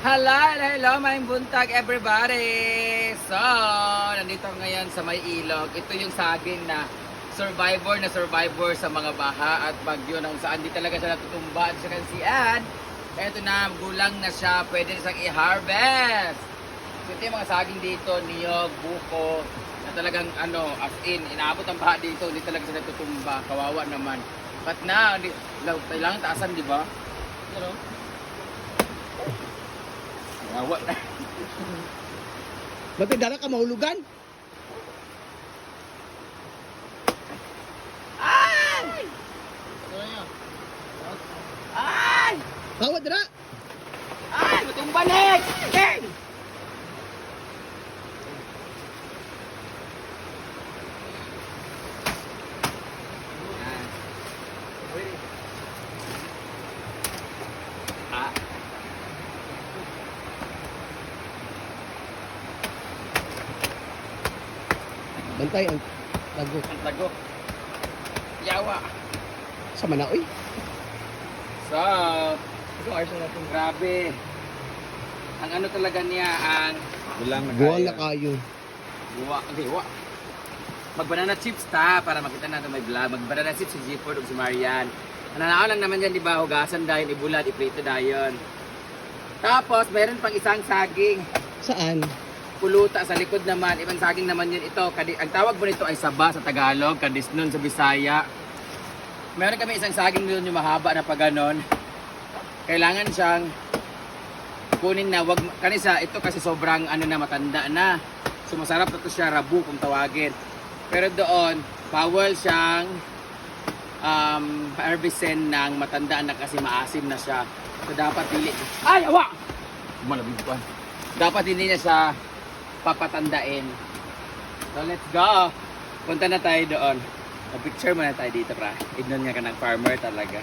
Hello, may buntag everybody! So, nandito ngayon sa may ilog. Ito yung saging na survivor sa mga baha at bagyo na kung saan di talaga siya natutumba at siya kansian. Ito na, gulang na siya, pwede na siyang i-harvest. So, ito yung mga saging dito, niyog, buko, na talagang as in, inaabot ang baha dito, hindi talaga siya natutumba. Kawawa naman. But na, kailangan taasan, di ba? Pero, kawawa na. Ba't dala ka mahulugan? Ay! Ay! Kawat dala! Ay! Matumba next! Okay! Ah. Bantay ang tago. Ang tago. Yawa. Sa Manaoy. So, grabe. Ang ano talaga niya, ang Buwang na kayo. Diwa. Mag-banana chips ta, para makita natin may vlog. Mag-banana chips si Gifford o si Marian. Nananao lang naman dyan, di ba? Hugasan dahil, ibulat, iprito dahil. Tapos, mayroon pang isang saging. Saan? Puluta sa likod naman. Ibang saging naman yun ito. Ang tawag mo nito ay saba sa Tagalog, kadisnon sa Bisaya. Meron kami isang saging doon yung mahaba na pa ganon. Kailangan siyang kunin na wag kanisa ito kasi sobrang matanda na. So masarap na to siya, rabu kung tawagin. Pero doon, bawal siyang harvestin ng matanda na kasi maasim na siya. So dapat dili. Ay, awa! Malabig pa. Dapat hindi na siya papatandain. So let's go. Punta na tayo doon. Picture muna tayo dito, pra. Ignon nga ka ng farmer talaga.